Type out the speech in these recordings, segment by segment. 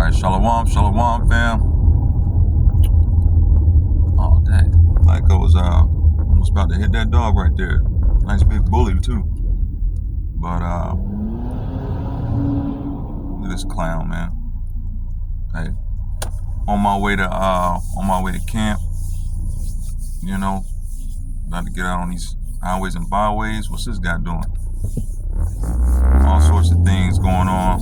Alright, shalom, shalom, fam. Oh, dang. Like I was almost about to hit that dog right there. Nice big bully, too. But, look at this clown, man. Hey, on my way to camp, you know, about to get out on these highways and byways. What's this guy doing? All sorts of things going on.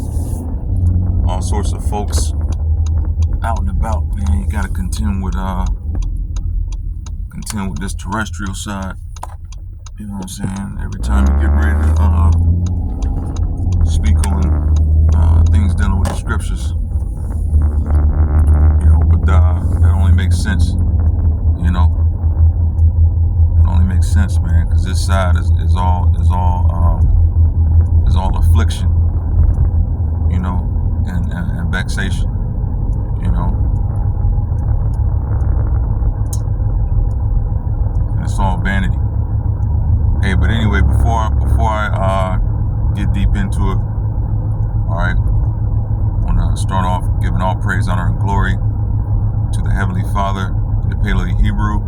All sorts of folks out and about, man. You gotta contend with this terrestrial side. You know what I'm saying? Every time you get ready to speak on things dealing with the scriptures, you know, but that only makes sense. You know, it only makes sense, man, because this side is all affliction, you know, and vexation, you know. And it's all vanity. Hey, but anyway, before I get deep into it, all right, I want to start off giving all praise, honor, and glory to the Heavenly Father in the Paleo Hebrew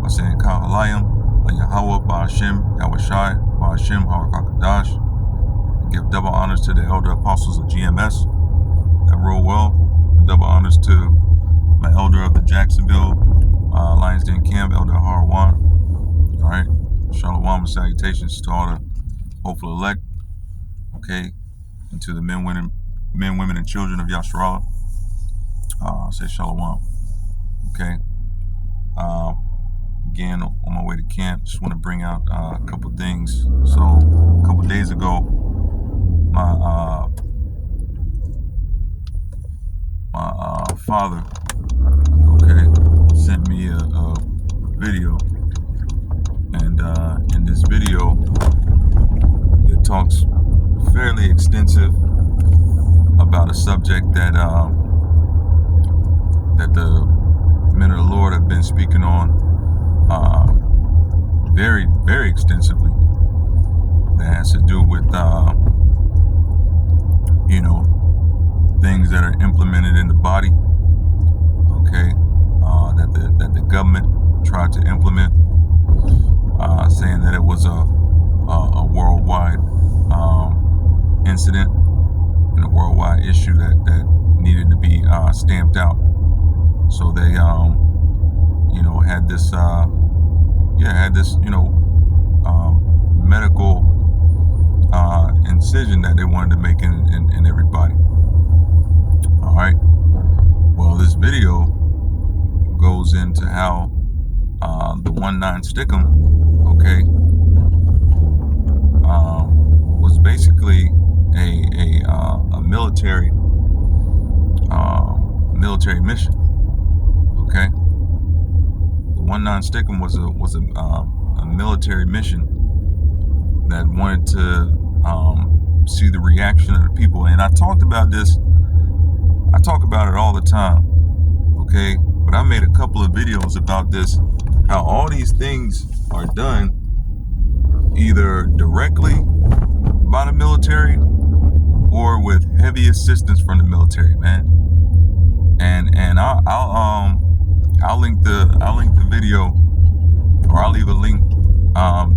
by saying Kahalayim, Yahweh, Ba'ashem, Yahushai, Ba'ashem, Harakakadash. Give double honors to the elder apostles of GMS that roll well, and double honors to my elder of the Jacksonville Lions Den Camp, Elder Harwan. All right, shalom and salutations to all the hopeful elect, okay, and to the men, women, and children of Yasharallah. Say shalom, okay. Again, on my way to camp, just want to bring out a couple things. So, a couple days ago, my father, okay, sent me a video, and in this video, it talks fairly extensive about a subject that the men of the Lord have been speaking on very, very extensively. That has to do with you know, things that are implemented in the body, okay, that the government tried to implement, saying that it was a worldwide incident and a worldwide issue that needed to be stamped out. So they you know, had this you know, medical incision that they wanted to make in everybody. All right. Well, this video goes into how the 1-9 Stickum, okay, was basically a military mission. Okay. The 1-9 Stickum was a military mission that wanted to see the reaction of the people. And I talk about it all the time, okay? But I made a couple of videos about this, how all these things are done either directly by the military or with heavy assistance from the military, man. And I'll link the video, or I'll leave a link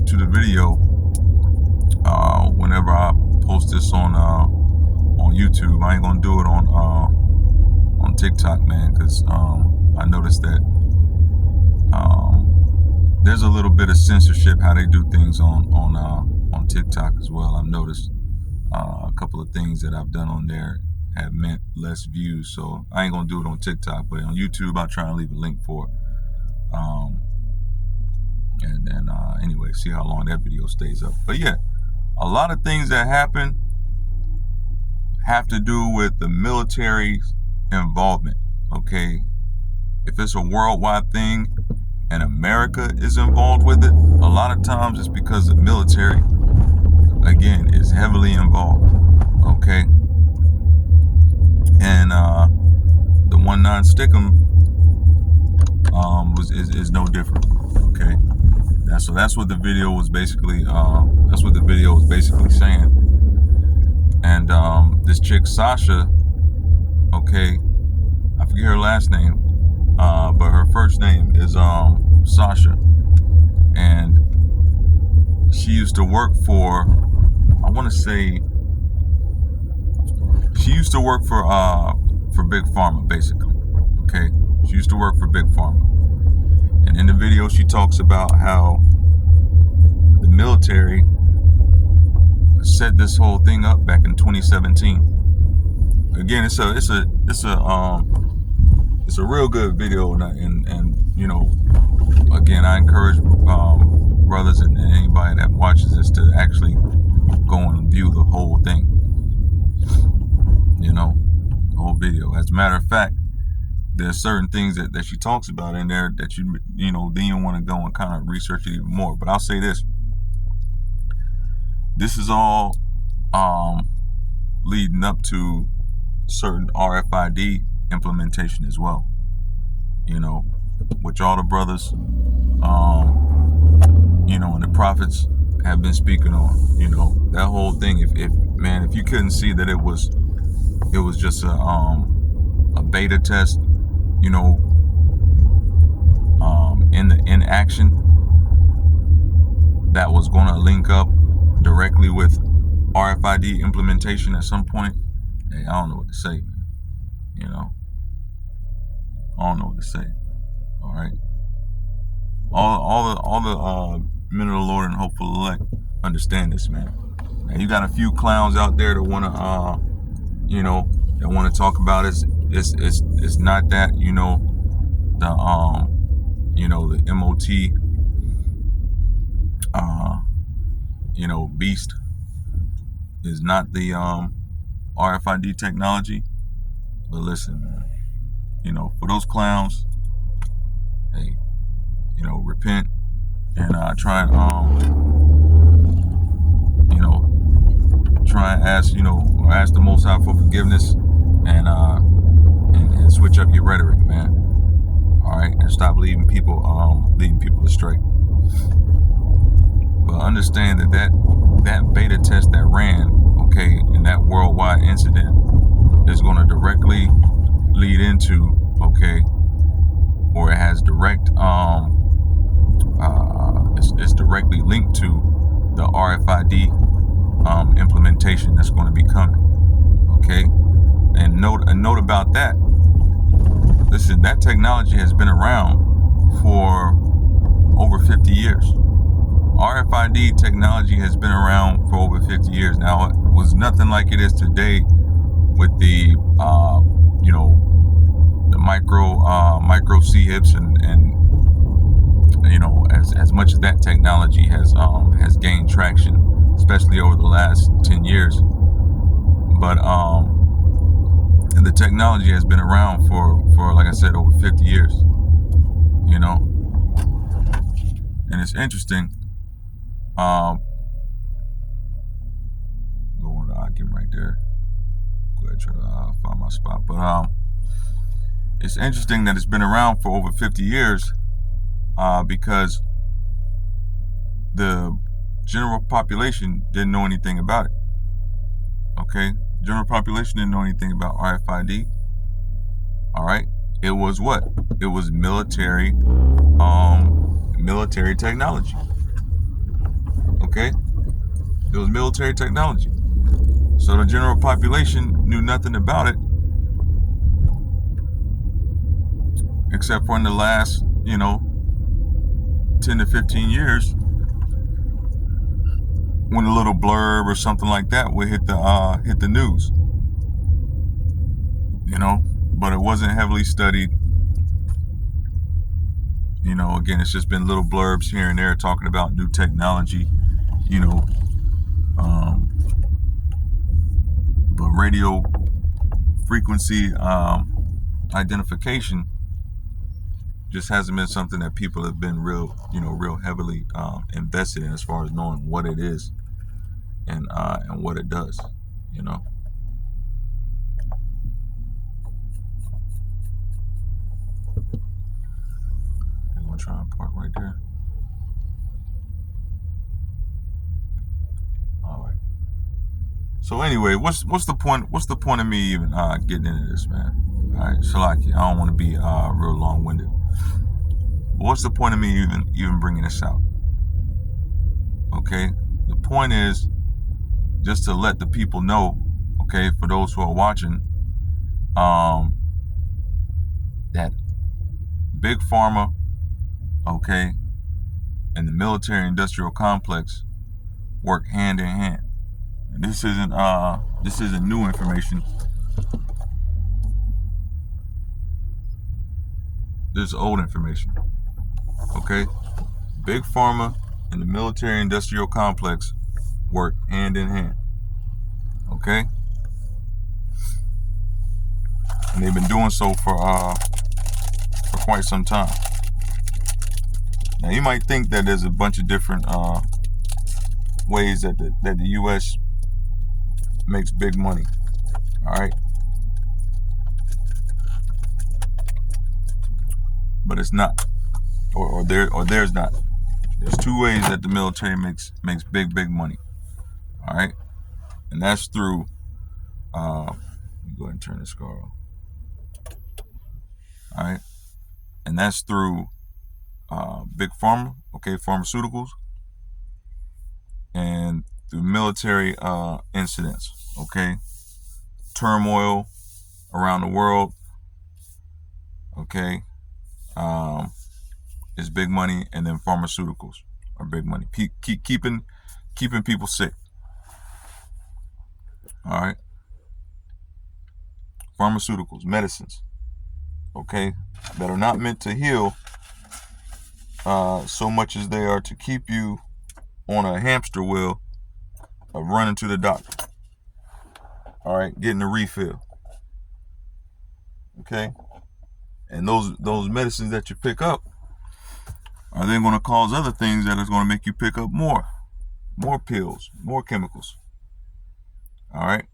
to the video whenever I post this on YouTube. I ain't gonna do it on TikTok, man, because I noticed that there's a little bit of censorship how they do things on TikTok as well. I've noticed a couple of things that I've done on there have meant less views, so I ain't gonna do it on TikTok, but on YouTube I'll try and leave a link for it. And anyway, see how long that video stays up. But yeah, a lot of things that happen have to do with the military's involvement, okay? If it's a worldwide thing and America is involved with it, a lot of times it's because the military, again, is heavily involved, okay? And the 1-9 Stickum is no different, okay? So that's what the video was basically saying. And this chick Sasha, Okay, I forget her last name, but her first name is Sasha, and she used to work for, I want to say, she used to work for Big Pharma, basically. Okay, she used to work for Big Pharma, and in the video she talks about how the military set this whole thing up back in 2017. Again, it's a real good video, and you know, again, I encourage brothers and anybody that watches this to actually go and view the whole thing. You know, the whole video. As a matter of fact, there's certain things that she talks about in there that you then you want to go and kind of research it even more. But I'll say this: this is all leading up to certain RFID implementation as well. You know, which all the brothers, and the prophets have been speaking on. You know, that whole thing. If you couldn't see that it was just a beta test, in action, that was going to link up directly with RFID implementation at some point. Hey, I don't know what to say, man. I don't know what to say. All right. All the men of the Lord and hopeful elect understand this, man. Now, you got a few clowns out there that want to, that want to talk about it. It's not that, the MOT, beast is not the RFID technology. But listen, man, for those clowns, hey, repent and try and ask the Most High for forgiveness and switch up your rhetoric, man. All right, and stop leading people astray. But understand that beta test that ran, okay, in that worldwide incident is going to directly lead into, okay, or it has direct it's directly linked to the RFID implementation that's going to be coming. Okay, and note about that. Listen, that technology has been around for over 50 years. RFID technology has been around for over 50 years. Now, it was nothing like it is today with the the micro C-hips and as much as that technology has gained traction, especially over the last 10 years. But the technology has been around for like I said, over 50 years. And it's interesting. Going to Akim right there. Go ahead, try to find my spot. But it's interesting that it's been around for over 50 years because the general population didn't know anything about it. Okay? General population didn't know anything about RFID. All right? It was what? It was military technology. Okay? It was military technology. So the general population knew nothing about it except for in the last, 10 to 15 years when a little blurb or something like that would hit the news. But it wasn't heavily studied. Again, it's just been little blurbs here and there talking about new technology, but radio frequency identification just hasn't been something that people have been real heavily invested in as far as knowing what it is and what it does, I'm gonna try and park right there. So anyway, what's the point? What's the point of me even getting into this, man? All right, Shalaki, I don't want to be real long-winded. But what's the point of me even bringing this out? Okay, the point is just to let the people know, okay, for those who are watching, that Big Pharma, okay, and the military-industrial complex work hand in hand. And this isn't new information. This is old information. Okay? Big Pharma and the military-industrial complex work hand in hand. Okay? And they've been doing so for quite some time. Now you might think that there's a bunch of different ways that the U.S. makes big money. All right? But it's not, or there's not. There's two ways that the military makes big money. All right, and that's through. Let me go ahead and turn this car off. All right, and that's through Big Pharma, okay, pharmaceuticals, and through military incidents, okay, turmoil around the world, okay. Is big money, and then pharmaceuticals are big money. Keeping people sick. All right. Pharmaceuticals, medicines, okay, that are not meant to heal so much as they are to keep you on a hamster wheel of running to the doctor. All right, getting a refill. Okay, and those medicines that you pick up are then going to cause other things that is going to make you pick up more pills, more chemicals. All right,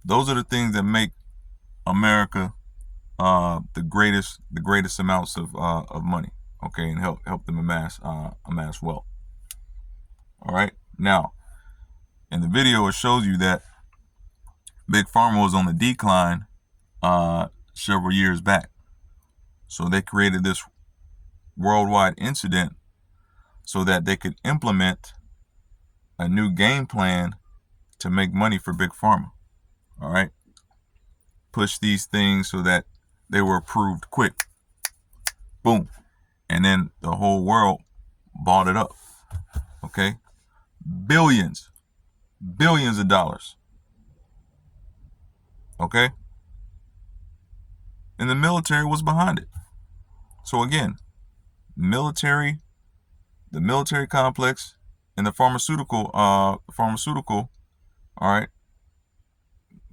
those are the things that make America the greatest amounts of money. Okay, and help them amass wealth. All right, now in the video it shows you that Big Pharma was on the decline several years back. So they created this worldwide incident so that they could implement a new game plan to make money for Big Pharma. All right. Push these things so that they were approved quick. Boom. And then the whole world bought it up. Okay. Billions of dollars. Okay. And the military was behind it. So again, the military complex and the pharmaceutical, all right,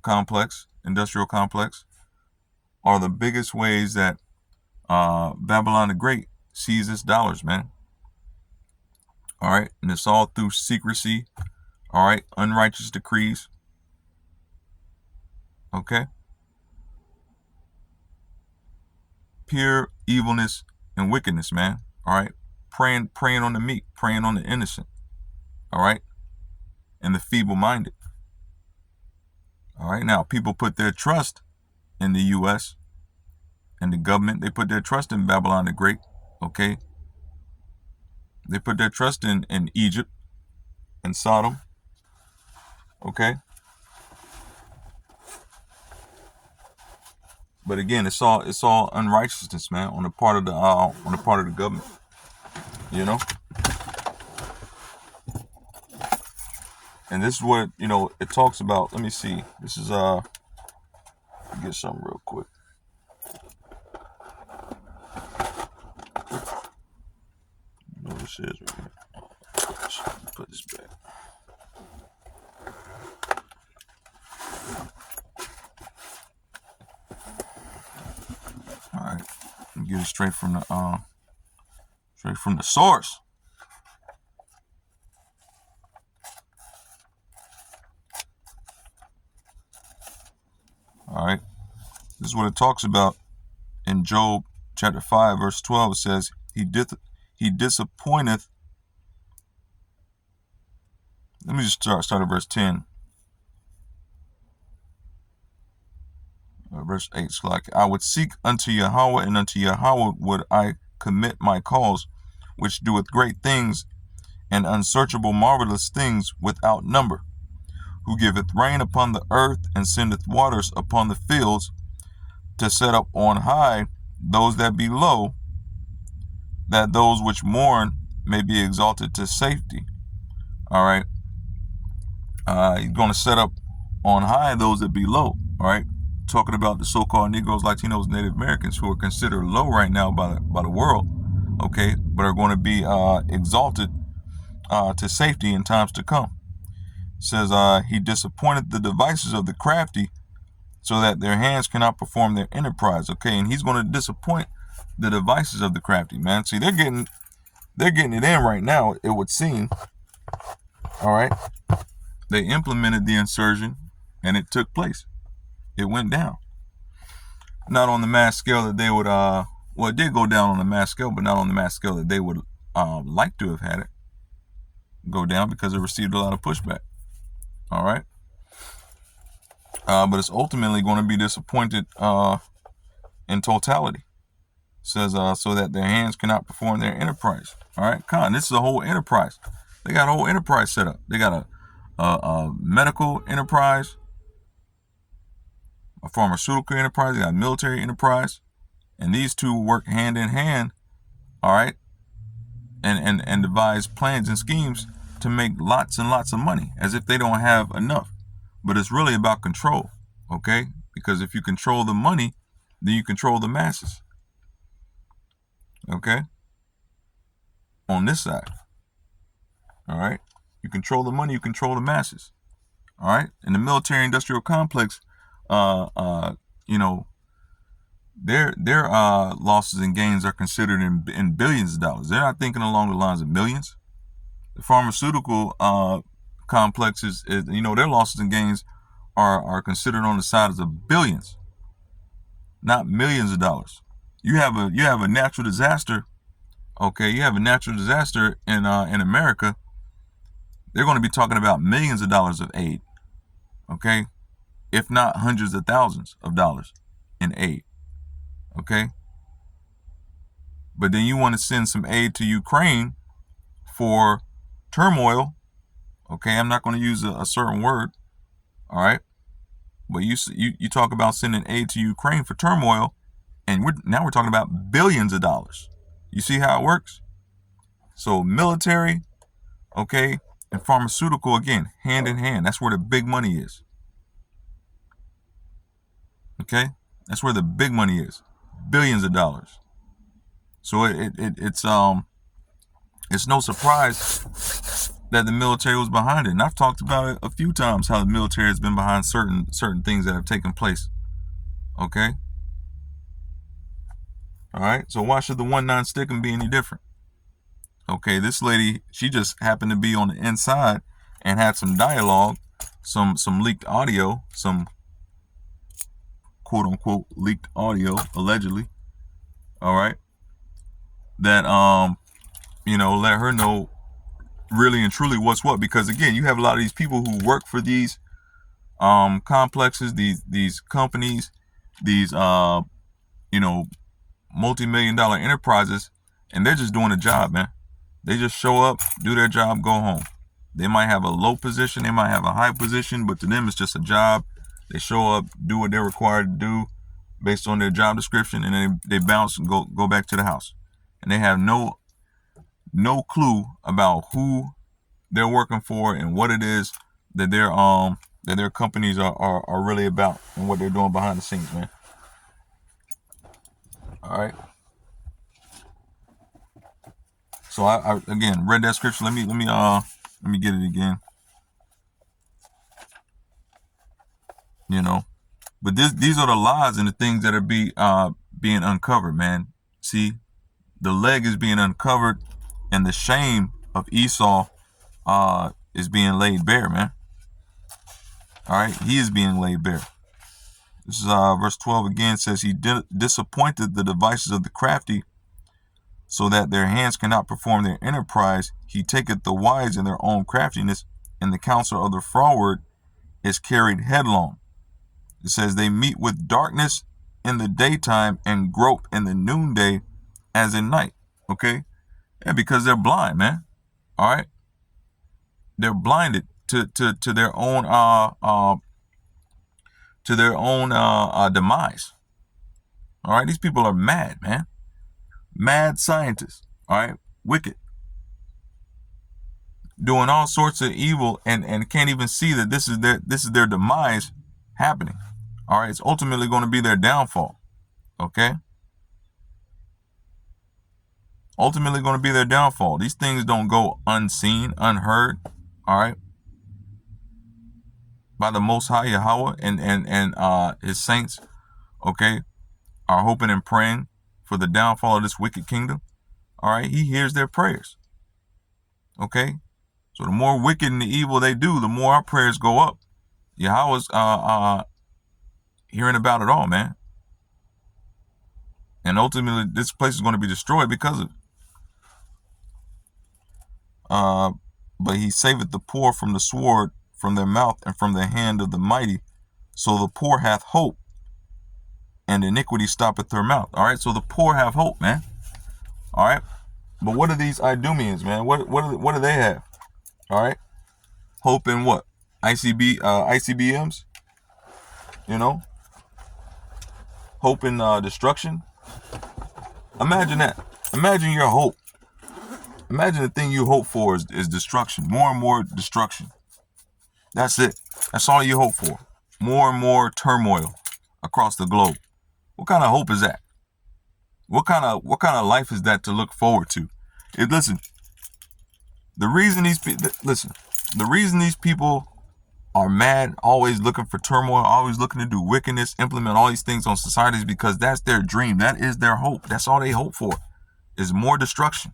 complex, industrial complex, are the biggest ways that Babylon the Great sees its dollars, man. All right, and it's all through secrecy, all right, unrighteous decrees. Okay. Pure evilness and wickedness, man. All right. Preying on the meek, preying on the innocent. All right. And the feeble-minded. All right. Now, people put their trust in the U.S. and the government. They put their trust in Babylon the Great. Okay. They put their trust in Egypt and Sodom. Okay. But again, it's all unrighteousness, man, on the part of the government. You know? And this is what, it talks about. Let me see. This is get something real quick. You know what this is right here. Put this back. All right. Get it straight from the source. All right. This is what it talks about in Job chapter 5, verse 12. It says, He disappointeth Let me just start at verse 10. Verse 8, I would seek unto Yahweh, and unto Yahweh would I commit my cause, which doeth great things and unsearchable marvelous things without number, who giveth rain upon the earth and sendeth waters upon the fields, to set up on high those that be low, that those which mourn may be exalted to safety. All right. He's going to set up on high those that be low. All right. Talking about the so-called Negroes, Latinos, Native Americans, who are considered low right now by the world. Okay. But are going to be exalted to safety in times to come. It says he disappointed the devices of the crafty, so that their hands cannot perform their enterprise. Okay. And he's going to disappoint the devices of the crafty, man. See, they're getting it in right now, it would seem. All right. They implemented the insurgent, and it took place. It went down. Not on the mass scale that they would, well, it did go down on the mass scale, but not on the mass scale that they would like to have had it go down, because it received a lot of pushback. All right. But it's ultimately going to be disappointed in totality. It says, so that their hands cannot perform their enterprise. All right. This is a whole enterprise. They got a whole enterprise set up. They got a medical enterprise, a pharmaceutical enterprise, they got a military enterprise, and these two work hand in hand, all right, and devise plans and schemes to make lots and lots of money, as if they don't have enough. But it's really about control, okay? Because if you control the money, then you control the masses, okay? On this side, all right? You control the money, you control the masses, all right? In the military-industrial complex, you know, their losses and gains are considered in billions of dollars. They're not thinking along the lines of millions. The pharmaceutical complexes, you know, their losses and gains are considered on the sides of billions, not millions of dollars. You have a natural disaster. Okay, you have a natural disaster in America. They're going to be talking about millions of dollars of aid. Okay, if not hundreds of thousands of dollars in aid. Okay, but then you want to send some aid to Ukraine for turmoil. Okay, I'm not going to use a certain word. All right, but you talk about sending aid to Ukraine for turmoil, and now we're talking about billions of dollars. You see how it works? So military, okay, and pharmaceutical, again, hand in hand. That's where the big money is. Okay, that's where the big money is. Billions of dollars. So it's no surprise that the military was behind it. And I've talked about it a few times, how the military has been behind certain things that have taken place. Okay. All right. So why should the 1-9 be any different? Okay. This lady, she just happened to be on the inside and had some dialogue, some leaked audio, some quote unquote leaked audio, allegedly. All right. That, you know, let her know really and truly what's what. Because again, you have a lot of these people who work for these complexes, these companies, these you know, multi-million-dollar enterprises, and they're just doing a job, man. They just show up, do their job, go home. They might have a low position, they might have a high position, but to them it's just a job. They show up, do what they're required to do based on their job description, and then they bounce and go back to the house. And they have no clue about who they're working for and what it is that their companies are really about and what they're doing behind the scenes, man. All right. So I again read that scripture. Let me get it again. You know, but these are the lies and the things that are being uncovered, man. See, the leg is being uncovered, and the shame of Esau is being laid bare, man. All right, he is being laid bare. This is verse 12 again. Says he disappointed the devices of the crafty, so that their hands cannot perform their enterprise. He taketh the wise in their own craftiness, and the counsel of the froward is carried headlong. It says they meet with darkness in the daytime and grope in the noonday as in night. Okay? Yeah, because they're blind, man. All right? They're blinded to their own demise. All right? These people are mad, man. Mad scientists. All right? Wicked. Doing all sorts of evil and can't even see that this is their demise happening. All right? It's ultimately going to be their downfall. Okay? Ultimately going to be their downfall. These things don't go unseen, unheard. All right? By the Most High Yahweh and his saints, okay, are hoping and praying for the downfall of this wicked kingdom. All right? He hears their prayers. Okay? So the more wicked and the evil they do, the more our prayers go up. Yahweh's hearing about it all, man. And ultimately, this place is going to be destroyed because of it. But he saveth the poor from the sword, from their mouth, and from the hand of the mighty. So the poor hath hope, and iniquity stoppeth their mouth. All right, so the poor have hope, man. All right, but what are these Idumeans, man? What do they have? All right, hope in what? ICBMs? You know, hope in destruction. Imagine that. Imagine your hope. Imagine the thing you hope for is destruction. More and more destruction. That's it. That's all you hope for. More and more turmoil across the globe. What kind of hope is that? What kind of life is that to look forward to? Listen. The reason these people are mad, always looking for turmoil, always looking to do wickedness, implement all these things on society is because that's their dream. That is their hope. That's all they hope for, is more destruction.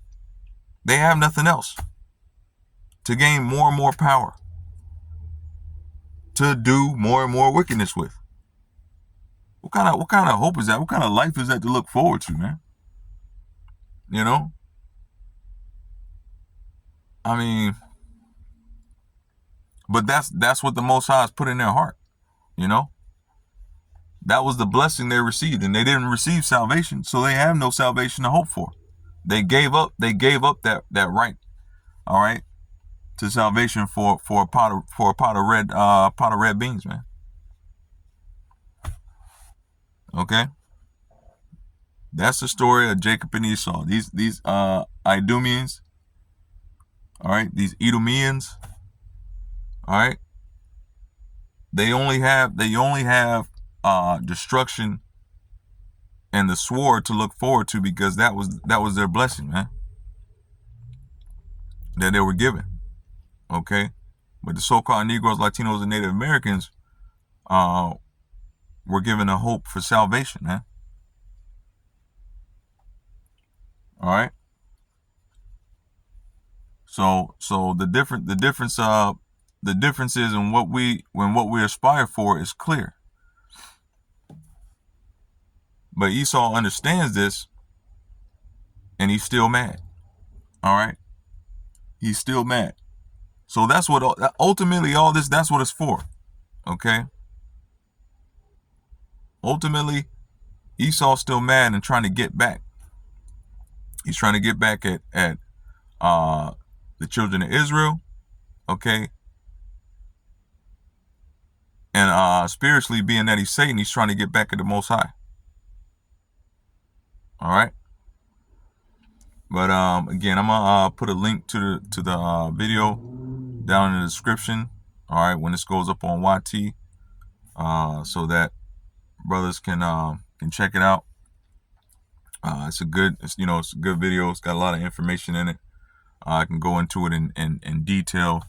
They have nothing else to gain more and more power, to do more and more wickedness with. What kind of hope is that? What kind of life is that to look forward to, man? You know? I mean, but that's what the Most High has put in their heart, you know? That was the blessing they received, and they didn't receive salvation, so they have no salvation to hope for. They gave up that right, all right, to salvation for a pot of red beans, man. Okay? That's the story of Jacob and Esau. These Idumeans, all right, these Edomians, all right, they only have destruction and the sword to look forward to, because that was their blessing, man, that they were given. Okay? But the so-called Negroes, Latinos, and Native Americans were given a hope for salvation, man. All right? So the difference is in what we aspire for is clear. But Esau understands this, and he's still mad. All right? He's still mad. So that's what ultimately all this, that's what it's for. Okay? Ultimately, Esau's still mad and trying to get back. He's trying to get back at the children of Israel. Okay? And spiritually, being that he's Satan, he's trying to get back at the Most High. All right? But again, I'm gonna put a link to the video down in the description. All right, when this goes up on YT, so that brothers can check it out. It's a good video. It's got a lot of information in it. I can go into it in detail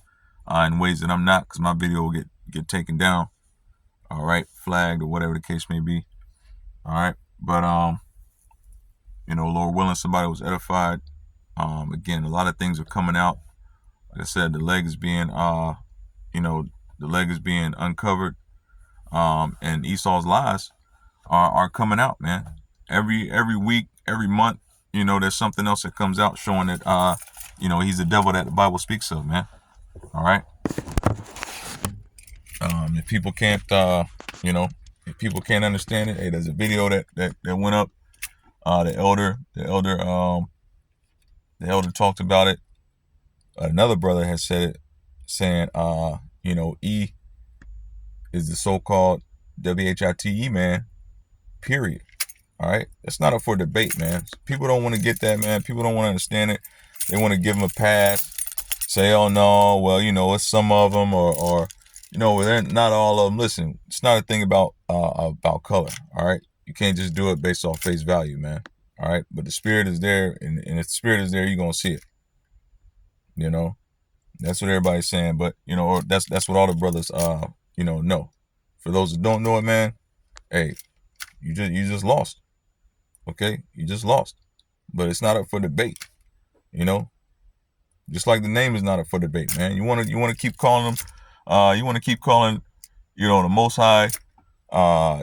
in ways that I'm not, because my video will get taken down. All right, flagged or whatever the case may be. All right, but Lord willing, somebody was edified. Again, a lot of things are coming out. Like I said, the leg is being uncovered. And Esau's lies are coming out, man. Every week, every month, there's something else that comes out showing that he's the devil that the Bible speaks of, man. All right. If people can't, you know, if people can't understand it, hey, there's a video that went up. The elder talked about it. Another brother has said it, saying, you know, E is the so-called WHITE man, period. All right, it's not up for debate, man. People don't want to get that, man. People don't want to understand it. They want to give them a pass, say, oh no, well, you know, it's some of them, or you know, they're not all of them. Listen, it's not a thing about color. All right, you can't just do it based off face value, man. All right, but the spirit is there, and if the spirit is there, you're gonna see it. You know, that's what everybody's saying. But you know, or that's what all the brothers you know. For those that don't know it, man, hey, you just lost. Okay, you just lost. But it's not up for debate. You know, just like the name is not up for debate, man. You wanna keep calling them. You want to keep calling, you know, the Most High,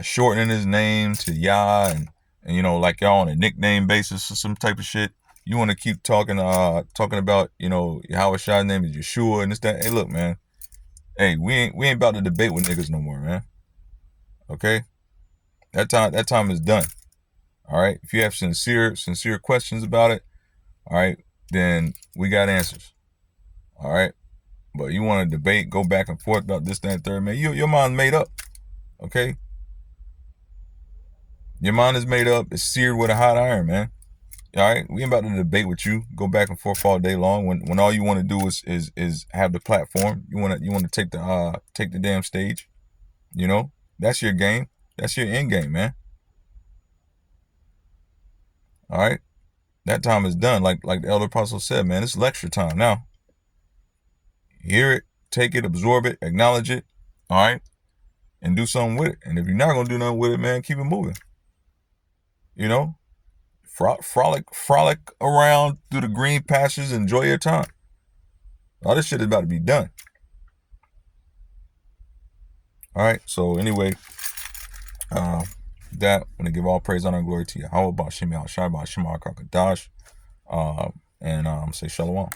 shortening his name to Yah, and you know, like y'all on a nickname basis or some type of shit. You want to keep talking about, you know, Yahawashi name is Yeshua and this that. Hey, look, man. Hey, we ain't about to debate with niggas no more, man. Okay, that time is done. All right. If you have sincere questions about it, all right, then we got answers. All right. But you want to debate, go back and forth about this, that, and third, man. Your mind's made up. Okay. Your mind is made up. It's seared with a hot iron, man. All right. We ain't about to debate with you. Go back and forth all day long. When all you want to do is have the platform. You want to take the damn stage. You know, that's your game. That's your end game, man. All right. That time is done. Like the elder apostle said, man, it's lecture time now. Hear it, take it, absorb it, acknowledge it. All right. And do something with it. And if you're not going to do nothing with it, man, keep it moving. You know, frolic around through the green pastures, enjoy your time. All this shit is about to be done. All right. So anyway, that I'm gonna give all praise, honor, and glory to you. How about Shemi Al Shai, Shema Kakadash, and say Shalom.